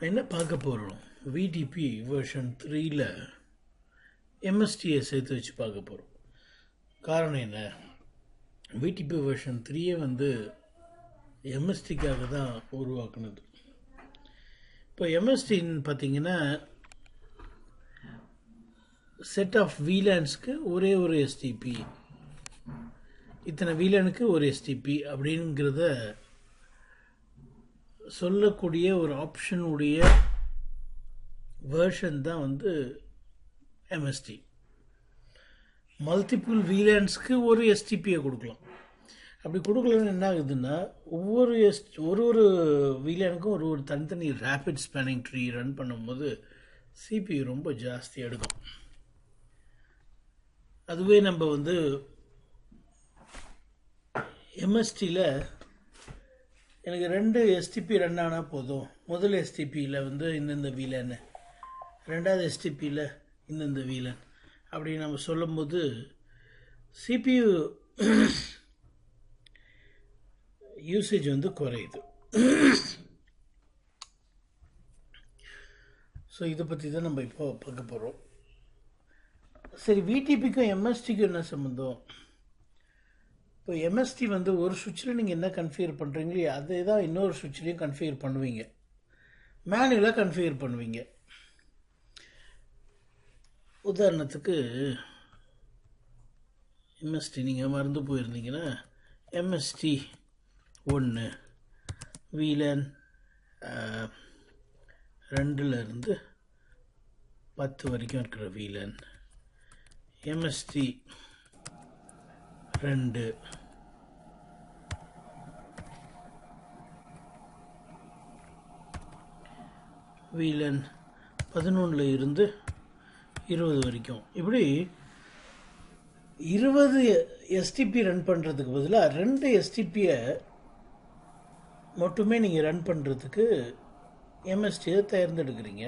என்ன பார்க்க போகிறோம்? விடிபி வெர்ஷன் 3ல் எம்எஸ்டியை சேர்த்து வச்சு பார்க்க போகிறோம். காரணம் என்ன? விடிபி வெர்ஷன் 3 வந்து எம்எஸ்டிக்காக தான் உருவாக்குனது. இப்போ எம்எஸ்டின்னு பார்த்தீங்கன்னா செட் ஆஃப் வீலான்ஸ்க்கு ஒரே ஒரு எஸ்டிபி, இத்தனை வீலானுக்கு ஒரு எஸ்டிபி அப்படிங்கிறத சொல்லக்கூடிய ஒரு ஆப்ஷனுடைய வேர்ஷன் தான் வந்து எம்எஸ்டி. மல்டிபிள் வீலான்ஸ்க்கு ஒரு எஸ்டிபியை கொடுக்கலாம். அப்படி கொடுக்கலன்னு என்ன ஆகுதுன்னா, ஒரு வீலானுக்கும் ஒரு தனித்தனி ரேபிட் ஸ்பேனிங் ட்ரீ ரன் பண்ணும்போது சிபியு ரொம்ப ஜாஸ்தி எடுக்கும். அதுவே நம்ம வந்து எம்எஸ்டியில் எனக்கு 2 எஸ்டிபி ரன் ஆனால் போதும். முதல் எஸ்டிபியில் வந்து இந்தந்த வீலன், ரெண்டாவது எஸ்டிபியில் இந்தந்த வீலன் அப்படி நம்ம சொல்லும்போது சிபியு யூசேஜ் வந்து குறையுது. ஸோ இதை பற்றி தான் நம்ம இப்போ பார்க்க போகிறோம். சரி, விடிபிக்கும் எம்எஸ்டிக்கும் என்ன சம்மந்தம்? இப்போ எம்எஸ்டி வந்து ஒரு சுவிட்சில் நீங்கள் என்ன கன்ஃபிகர் பண்ணுறீங்களோ அதே தான் இன்னொரு சுவிட்ச்லேயும் கன்ஃபிகர் பண்ணுவீங்க, மேனுவலாக கன்ஃபிகர் பண்ணுவீங்க. உதாரணத்துக்கு எம்எஸ்டி நீங்கள் மறந்து போயிருந்தீங்கன்னா எம்எஸ்டி 1 வீலன் 2லேருந்து 10 வரைக்கும் இருக்கிற வீலன், எம்எஸ்டி 2 வீலன் 11 இருந்து 20 வரைக்கும். இப்படி 20 எஸ்டிபி ரன் பண்ணுறதுக்கு பதிலாக 2 எஸ்டிபியை மட்டுமே நீங்கள் ரன் பண்ணுறதுக்கு எம்எஸ்டியை தேர்ந்தெடுக்கிறீங்க.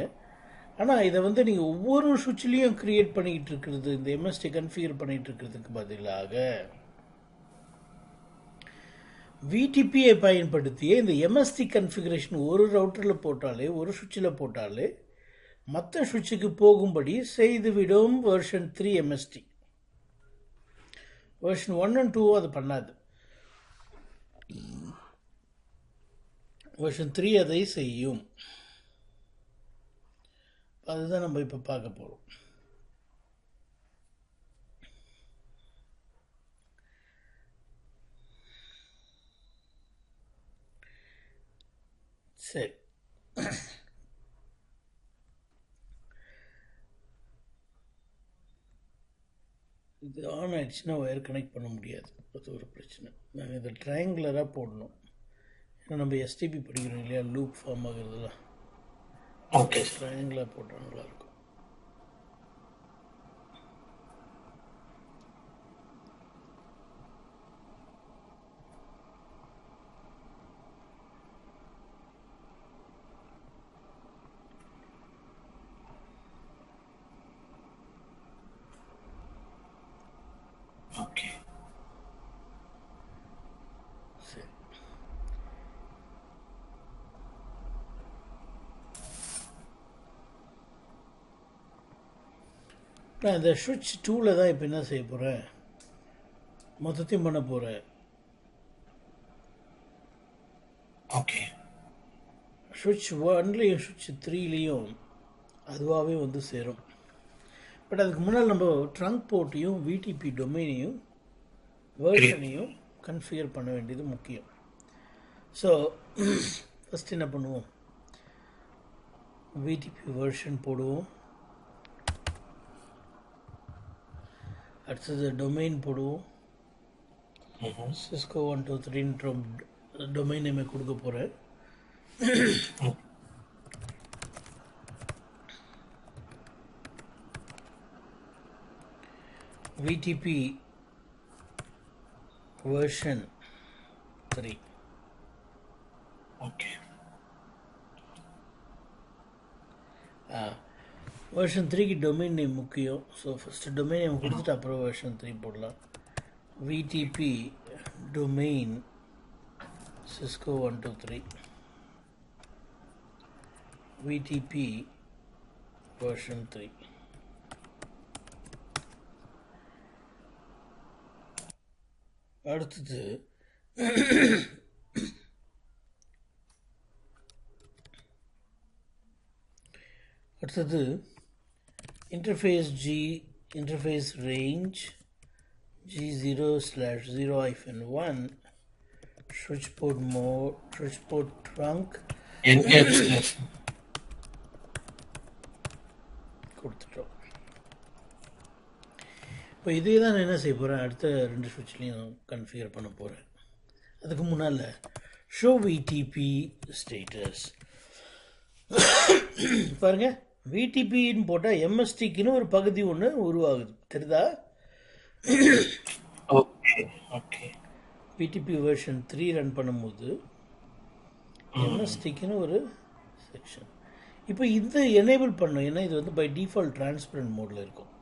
ஆனால் இதை வந்து நீங்கள் ஒவ்வொரு சுவிட்ச்லேயும் க்ரியேட் பண்ணிக்கிட்டு இருக்கிறது, இந்த எம்எஸ்டி கன்ஃபிகர் பண்ணிகிட்டு இருக்கிறதுக்கு பதிலாக விடிபியை பயன்படுத்திய இந்த எம்எஸ்டி கன்ஃபிகரேஷன் ஒரு ரவுட்டரில் போட்டாலே, ஒரு சுவிட்சில் போட்டாலே மற்ற சுவிட்சுக்கு போகும்படி செய்துவிடும் வெர்ஷன் 3 எம்எஸ்டி. வெர்ஷன் 1 and 2 அது பண்ணாது. வெர்ஷன் 3 அதை செய்யும். அதுதான் நம்ம இப்போ பார்க்க போகிறோம். சரி, இது ஆன் ஆயிடுச்சுன்னா ஒயர் கனெக்ட் பண்ண முடியாது, அது ஒரு பிரச்சனை. நாங்கள் இதை ட்ரையாங்குலராக போடணும். ஏன்னா நம்ம எஸ்டிபி படிக்கிறோம் இல்லையா, லூப் ஃபார்ம் ஆகுறதுலாம். ஓகே, ட்ரையாங்குலர் போட்டால் நல்லாயிருக்கும். ஓகே, சரி. நான் இந்த சுவிட்ச் 2ல் தான் இப்போ என்ன செய்ய போகிறேன், மொத்தத்தையும் பண்ண போகிறேன். ஓகே, சுவிட்ச் 1லேயும் சுவிட்ச் 3லேயும் அதுவாகவே வந்து சேரும். பட் அதுக்கு முன்னால் நம்ம ட்ரங்க் போர்ட்டையும் விடிபி டொமைனையும் வேர்ஷனையும் கன்ஃபிகர் பண்ண வேண்டியது முக்கியம். ஸோ ஃபஸ்ட் என்ன பண்ணுவோம், விடிபி வேர்ஷன் போடுவோம், அடுத்தது டொமைன் போடுவோம். சிஸ்கோ 123 டொமைன் நேமை கொடுக்க போகிறேன். VTP version 3. ஓகே, வெர்ஷன் 3க்கு டொமைன் நேம் முக்கியம். ஸோ ஃபஸ்ட்டு டொமைன் நேம் கொடுத்துட்டு அப்புறம் வெர்ஷன் 3 போடலாம். VTP domain Cisco 123. VTP version 3. அடுத்தது interface G, interface range G0/0-1, switch port mode, switch port trunk encapsulation கொடுத்துட்டோம். இப்போ இதே தான் நான் என்ன செய்ய போகிறேன், அடுத்த 2 ஸ்விட்ச்லையும் கன்ஃபிகர் பண்ண போகிறேன். அதுக்கு முன்னால் ஷோ விடிபி ஸ்டேட்டஸ் பாருங்கள். விடிபின்னு போட்டால் எம்எஸ்டிக்குன்னு ஒரு பகுதி ஒன்று உருவாகுது, தெரியுதா? Okay okay. VDP version 3 run பண்ணும்போது எம்எஸ்டிக்குன்னு ஒரு செக்ஷன். இப்போ இது எனேபிள் பண்ணும், ஏன்னா இது வந்து பை டிஃபால்ட் டிரான்ஸ்பரண்ட் மோடில் இருக்கும்.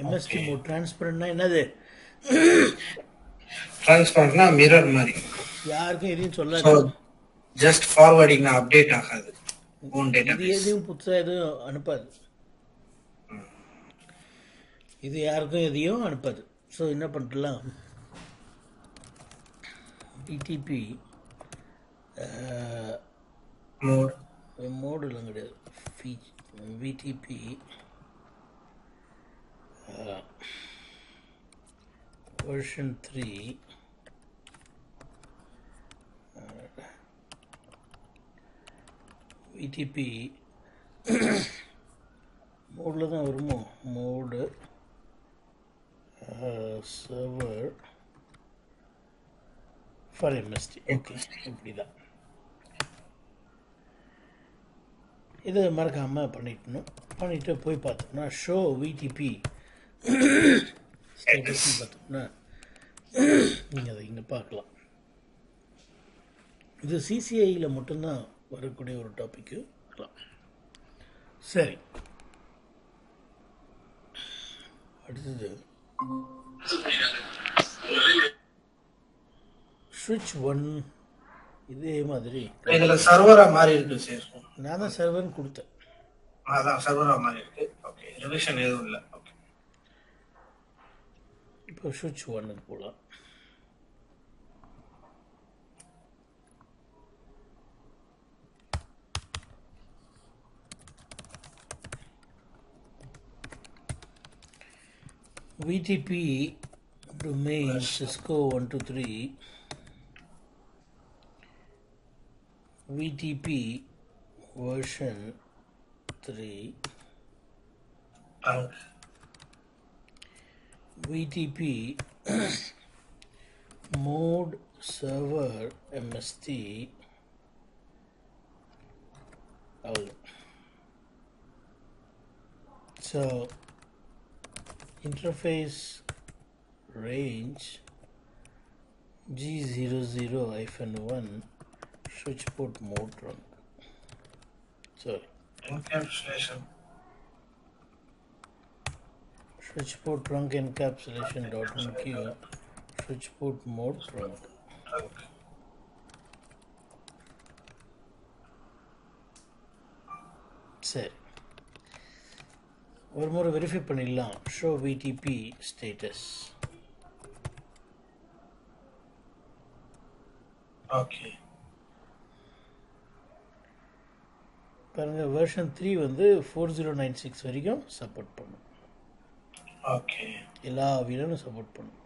எம்எஸ்டி மோட் டிரான்ஸ்பரண்ட்னா என்னது? டிரான்ஸ்பரண்ட்னா மிரர் மாதிரி, யாருக்கும் எதையும் சொல்லாது, ஜஸ்ட் ஃபார்வர்டிங் அப்டேட் ஆகாது, ஓன் டேட்டா இது எதையும் புதுசாக எதுவும் அனுப்பாது, இது யாருக்கும் எதையும் அனுப்பாது. ஸோ என்ன பண்ணலாம், டிடிபி மோடுலாம் கிடையாது, விடிபி வெர்ஷன் 3 விடிபி மோடில் தான் வருமோ, mode server for MST. Okay, இப்படி தான். இதை மறக்காமல் பண்ணிவிட்டு போய் பார்த்தோம்னா ஷோ விடிபி ஸ்டேட்டஸ்ன்னு பார்த்தோம்னா நீங்கள் அதை இங்கே பார்க்கலாம். இது சிசிஐயில் மட்டும்தான் வரக்கூடிய ஒரு டாப்பிக்கு. சரி, அடுத்தது ஸ்விட்ச் 1. இதே மாதிரி இதில் சர்வரா மாதிரி இருக்கு சார். நான் தான் சர்வர்னு கொடுத்தேன், அதான் சர்வரா மாதிரி இருக்கு. ஓகே, ரிலேஷன் எதுவும் இல்லை. ஓகே, இப்போ ஸ்விட்ச் 1க்கு போகலாம். VTP domain Cisco 123, VTP version 3, VTP mode server MST. So interface range G00-1, switch port mode trunk. Sorry, encapsulation, switch port trunk encapsulation .1q, switch port mode trunk. சரி, ஒரு முறை verify பண்ணிடலாம். Show VDP status. ஓகே, பாருங்க, version 3 வந்து 4096 வரைக்கும் support பண்ணும். Okay, எல்லா வீடும் சப்போர்ட் பண்ணும்.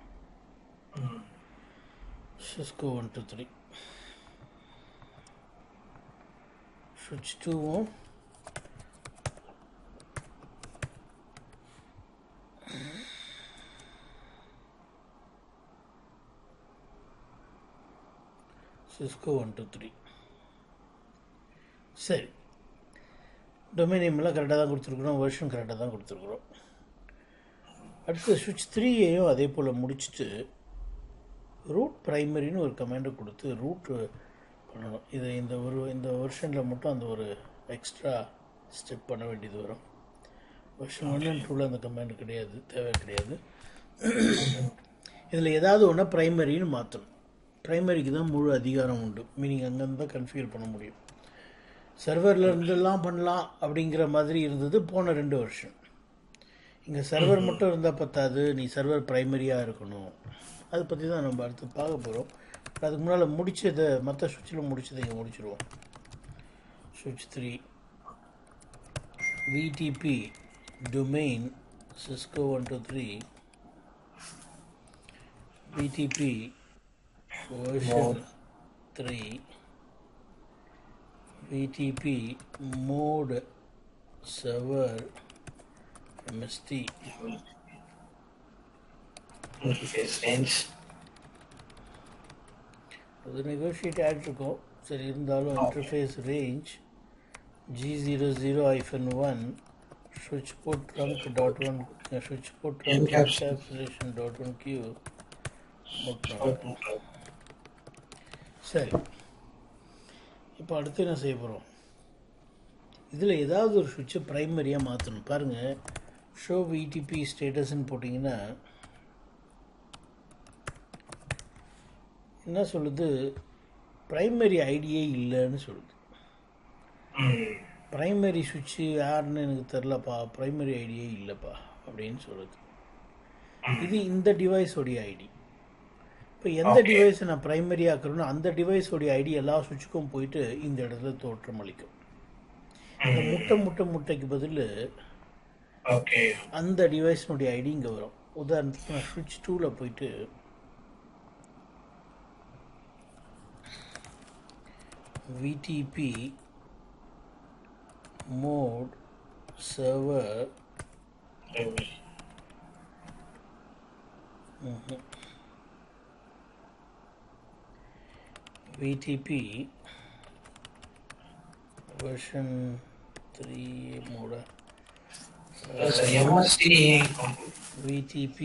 Cisco 123 switch 2வும் Cisco 123. சரி, டொமைன் நேம்லாம் கரெக்டாக தான் கொடுத்துருக்குறோம், வெர்ஷன் கரெக்டாக தான் கொடுத்துருக்குறோம். அடுத்து ஸ்விட்ச் 3ஐயும் அதே போல் முடிச்சுட்டு ரூட் ப்ரைமரின்னு ஒரு கமாண்டை கொடுத்து ரூட் பண்ணணும். இது இந்த வெர்ஷனில் மட்டும் அந்த ஒரு எக்ஸ்ட்ரா ஸ்டெப் பண்ண வேண்டியது வரும். வெர்ஷன் 1 and 2ல் அந்த கமாண்டு கிடையாது, தேவை கிடையாது. இதில் ஏதாவது ஒன்று ப்ரைமரின்னு மாற்றணும். ப்ரைமரிக்கு தான் முழு அதிகாரம் உண்டு, மீனிங் அங்கேருந்து தான் கன்ஃபிகர் பண்ண முடியும். சர்வரில் இருந்தெல்லாம் பண்ணலாம் அப்படிங்கிற மாதிரி இருந்தது போன 2 வருஷம். இங்கே சர்வர் மட்டும் இருந்தால் பத்தாது, நீ சர்வர் ப்ரைமரியாக இருக்கணும். அதை பற்றி தான் நம்ம அடுத்து பார்க்க போகிறோம். அதுக்கு முன்னால் முடிச்சதை மற்ற சுவிட்சில் முடிச்சதை இங்கே முடிச்சிடுவோம். சுவிட்ச் 3 VDP domain Cisco 123 VDP version 3 VTP mode server MST interface range. அது நெகோஷியேட் ஆகிட்ருக்கோம். சரி, இருந்தாலும் interface range G00-1 switch port trunk.1 switch port trunk encapsulation.1q. சரி, இப்போ அடுத்து என்ன செய்ய போகிறோம்? இதில் ஏதாவது ஒரு சுவிட்சை ப்ரைமரியாக மாற்றணும். பாருங்கள், ஷோ விடிபி ஸ்டேட்டஸ்ன்னு போட்டிங்கன்னா என்ன சொல்லுது? ப்ரைமரி ஐடியே இல்லைன்னு சொல்லுது. ப்ரைமரி சுவிட்சு யாருன்னு எனக்கு தெரிலப்பா, ப்ரைமரி ஐடியே இல்லைப்பா அப்படின்னு சொல்லுது. இது இந்த டிவைஸோடைய ஐடி. இப்போ எந்த டிவைஸை நான் ப்ரைமரி ஆக்குறேன்னா அந்த டிவைஸோடைய ஐடி எல்லா சுவிட்சுக்கும் போயிட்டு இந்த இடத்துல தோற்றம் அளிக்கும். இந்த முட்டைக்கு பதில் அந்த டிவைஸினுடைய ஐடி இங்கே வரும். உதாரணத்துக்கு நான் சுவிட்ச் 2ல் போயிட்டு VTP mode server VTP version 3 mode MST VTP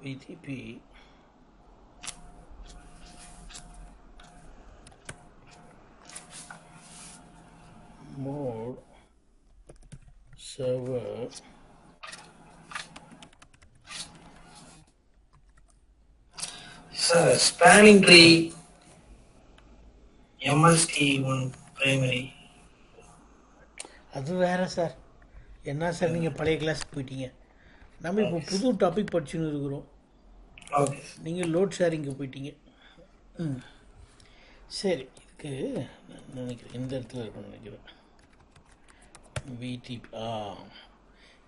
VTP mode server spanning tree MST1 primary. அது வேற சார். என்ன சார் நீங்கள் பழைய கிளாஸுக்கு போயிட்டீங்க. நம்ம இப்போ புது டாபிக் படிச்சுன்னு இருக்கிறோம். நீங்கள் லோட் ஷேரிங்க்கு போயிட்டீங்க. சரி, இதுக்கு நான் நினைக்கிறேன் இந்த இடத்துல இருக்குன்னு நினைக்கிறேன். விடிபி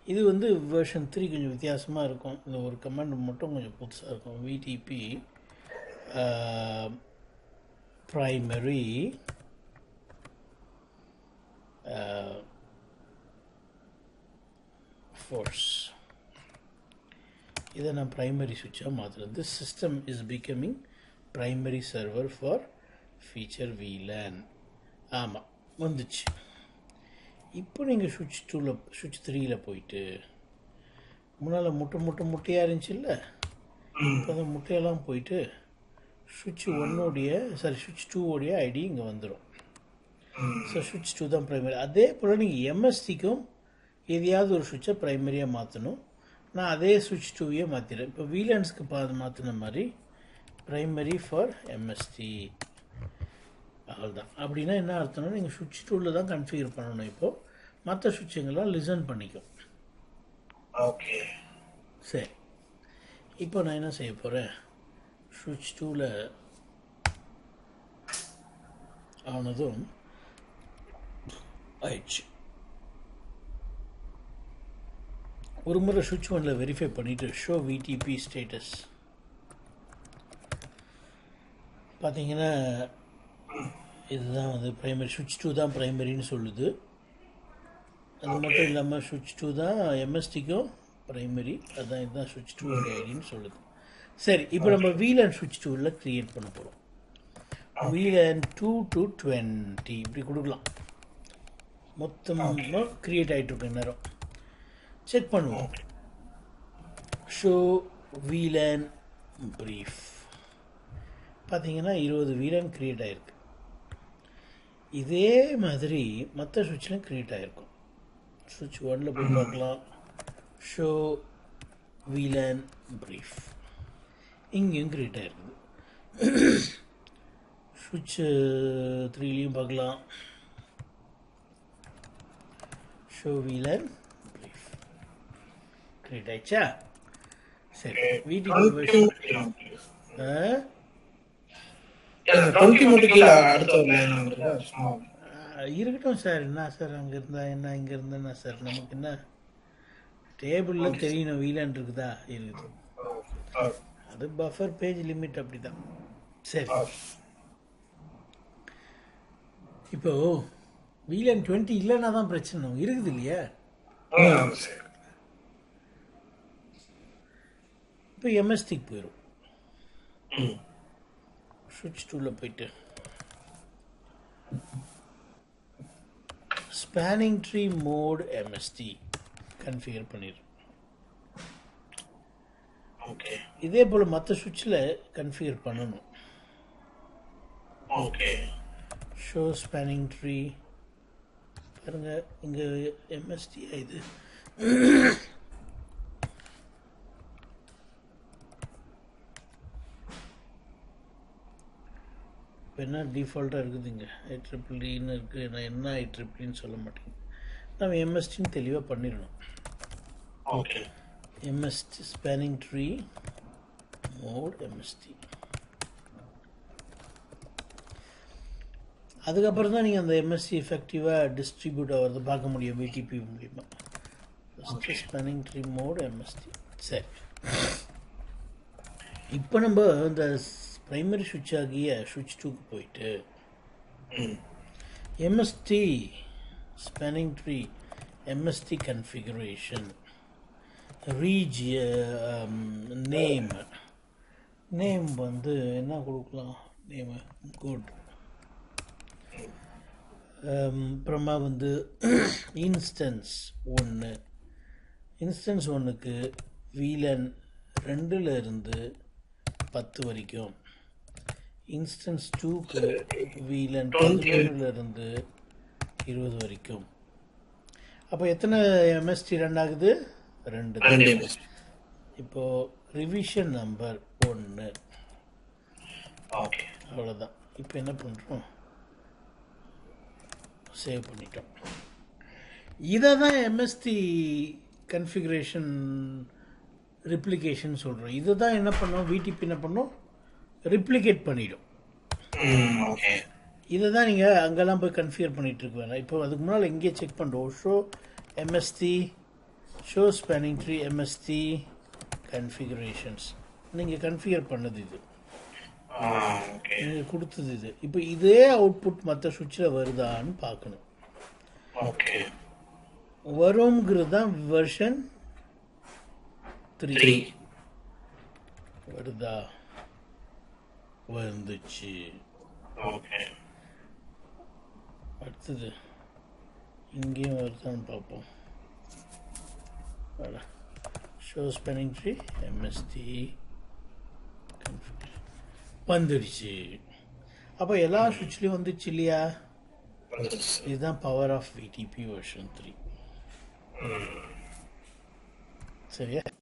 இது வந்து வெர்ஷன் 3 கொஞ்சம் வித்தியாசமாக இருக்கும். இந்த ஒரு கமெண்ட் மட்டும் கொஞ்சம் புதுசாக இருக்கும். VTP primary force. இதை நான் ப்ரைமரி சுவிட்சாக மாற்றுறேன். This system is becoming primary server for feature VLAN. ஆமாம், வந்துச்சு. இப்போ நீங்கள் சுவிட்ச் 2ல் சுவிட்ச் 3ல் போயிட்டு முன்னால் முட்டையாக இருந்துச்சு இல்லை, இப்போ அந்த முட்டையெல்லாம் போயிட்டு சுவிட்ச் 2 ஐடி இங்கே வந்துடும். ஸோ சுவிட்ச் 2 தான் ப்ரைமரி. அதே போல் நீங்கள் MSTக்கும் எதையாவது ஒரு சுவிட்சை ப்ரைமரியாக மாற்றணும். நான் அதே சுவிட்ச் 2 மாற்றிடுறேன். இப்போ VLANஸ்க்கு மாற்றின மாதிரி ப்ரைமரி ஃபார் MST அவ்வளோதான். அப்படின்னா என்ன அர்த்தம்னா நீங்கள் சுவிட்ச் 2ல் தான் கன்ஃபிகர் பண்ணணும். இப்போது மற்ற சுவிட்சுங்கெல்லாம் லிசன் பண்ணிக்கும். ஓகே, சரி. இப்போ நான் என்ன செய்ய போகிறேன்? சுவிட்ச் 2ல் ஆனதும் ஆயிடுச்சு. ஒரு முறை சுவிட்ச் 1ல் வெரிஃபை பண்ணிவிட்டு ஷோ விடிபி ஸ்டேட்டஸ் பார்த்தீங்கன்னா இதுதான் வந்து ப்ரைமரி. சுவிட்ச் 2 தான் ப்ரைமரின்னு சொல்லுது. அது மட்டும் இல்லாமல் சுவிட்ச் 2 தான் MSTக்கும் ப்ரைமரி. அதுதான் இதுதான் சுவிட்ச் 2 ஐடின்னு சொல்லுது. சரி, இப்போ நம்ம VLAN சுவிட்ச் 2ல் க்ரியேட் பண்ண போகிறோம். VLAN 2 to 20 இப்படி கொடுக்கலாம். மொத்தமாக க்ரியேட் ஆகிட்டுருக்கு. நேரம் செக் பண்ணுவோம். ஷோ VLAN ப்ரீஃப் பார்த்தீங்கன்னா 20 VLAN க்ரியேட் ஆகிருக்கு. இதே மாதிரி மற்ற சுவிட்ச்லையும் க்ரியேட் ஆகிருக்கும். சுவிட்ச் 1ல் போய் பார்க்கலாம். ஷோ VLAN ப்ரீஃப் இங்கேயும் கிரியேட் ஆகிருக்குது. சுவிட்ச் 3லையும் பார்க்கலாம். ஷோ வீலன் கிரியேட் ஆயிடுச்சா? சரி, வீட்டுக்கு இருக்கட்டும் சார். என்ன சார் அங்கே இருந்தா என்ன, இங்கே இருந்தா என்ன சார், நமக்கு என்ன டேபிளில் தெரியணும் வீலன் இருக்குதா? இருக்குது. அது பஃபர் பேஜ் லிமிட் அப்படிதான். சரி, இப்போ வீலன் 20 இல்லைன்னா தான் பிரச்சனை. இருக்குது இல்லையா? இப்போ எம்எஸ்டிக்கு போயிடும். சுவிட்ச் 2ல போயிட்டு spanning tree mode MST configure பண்ணிடும். ஓகே, இதே போல் மற்ற சுவிட்சில் கன்ஃபிகர் பண்ணணும். ஓகே, ஷோ ஸ்பேனிங் ட்ரீ பாருங்க, இங்கே எம்எஸ்டி இது இப்போ என்ன டிஃபால்ட்டாக இருக்குதுங்க, IEEEன்னு இருக்குது. நான் என்ன IEEEன்னு சொல்ல மாட்டேங்க. நம்ம எம்எஸ்டின்னு தெளிவாக பண்ணிடணும். Okay, MST spanning tree mode MST. அதுக்கப்புறம் தான் நீங்கள் அந்த எம்எஸ்சி எஃபெக்டிவாக டிஸ்ட்ரிபியூட் ஆகிறத பார்க்க முடியும் VTP மூலிமா. First spanning tree mode MST. சரி, இப்போ நம்ம இந்த ப்ரைமரி சுவிட்ச் ஆகிய சுவிட்ச் 2க்கு போயிட்டு MST spanning tree MST configuration name வந்து என்ன கொடுக்கலாம்? Name good. அப்புறமா வந்து இன்ஸ்டன்ஸ் 1, இன்ஸ்டன்ஸ் 1க்கு வீலன் 2ல் இருந்து 10 வரைக்கும், இன்ஸ்டன்ஸ் 2க்கு வீலன் 11ல் இருந்து 20 வரைக்கும். அப்போ எத்தனை எம்எஸ்டி ரன் ஆகுது? 2. இப்போ ரிவிஷன் நம்பர் 1. ஓகே, அவ்வளோதான். இப்போ என்ன பண்ணுறோம்? சேவ் பண்ணிட்டோம். இதை தான் எம்எஸ்டி கன்ஃபிகரேஷன் ரிப்ளிகேஷன் சொல்கிறோம். இதை தான் என்ன பண்ணோம்? VTP என்ன பண்ணோம்? ரிப்ளிகேட் பண்ணிடும். ஓகே, இதை தான் நீங்கள் அங்கெல்லாம் போய் கன்ஃபிகர் பண்ணிகிட்டு இருக்க வேணாம். இப்போ அதுக்கு முன்னால் எங்கேயே செக் பண்ணுறோம். Show MST, show spanning tree MST configurations. நீங்கள் கன்ஃபிகர் பண்ணது இது, நீங்கள் கொடுத்தது இது. இப்போ இதே அவுட்புட் மற்ற சுவிட்சில் வருதான்னு பார்க்கணும். ஓகே, வருங்கிறது தான் வெர்ஷன் 3 வருதா? வந்துச்சு. ஓகே, அடுத்தது இங்கேயும் வருதான்னு பார்ப்போம். ஷோ ஸ்பேனிங் ட்ரீ எம்எஸ்டி வந்துடுச்சு. அப்போ எல்லா சுவிட்ச்லேயும் வந்துச்சு இல்லையா? இதுதான் பவர் ஆஃப் VTP வெர்ஷன் 3. சரியா?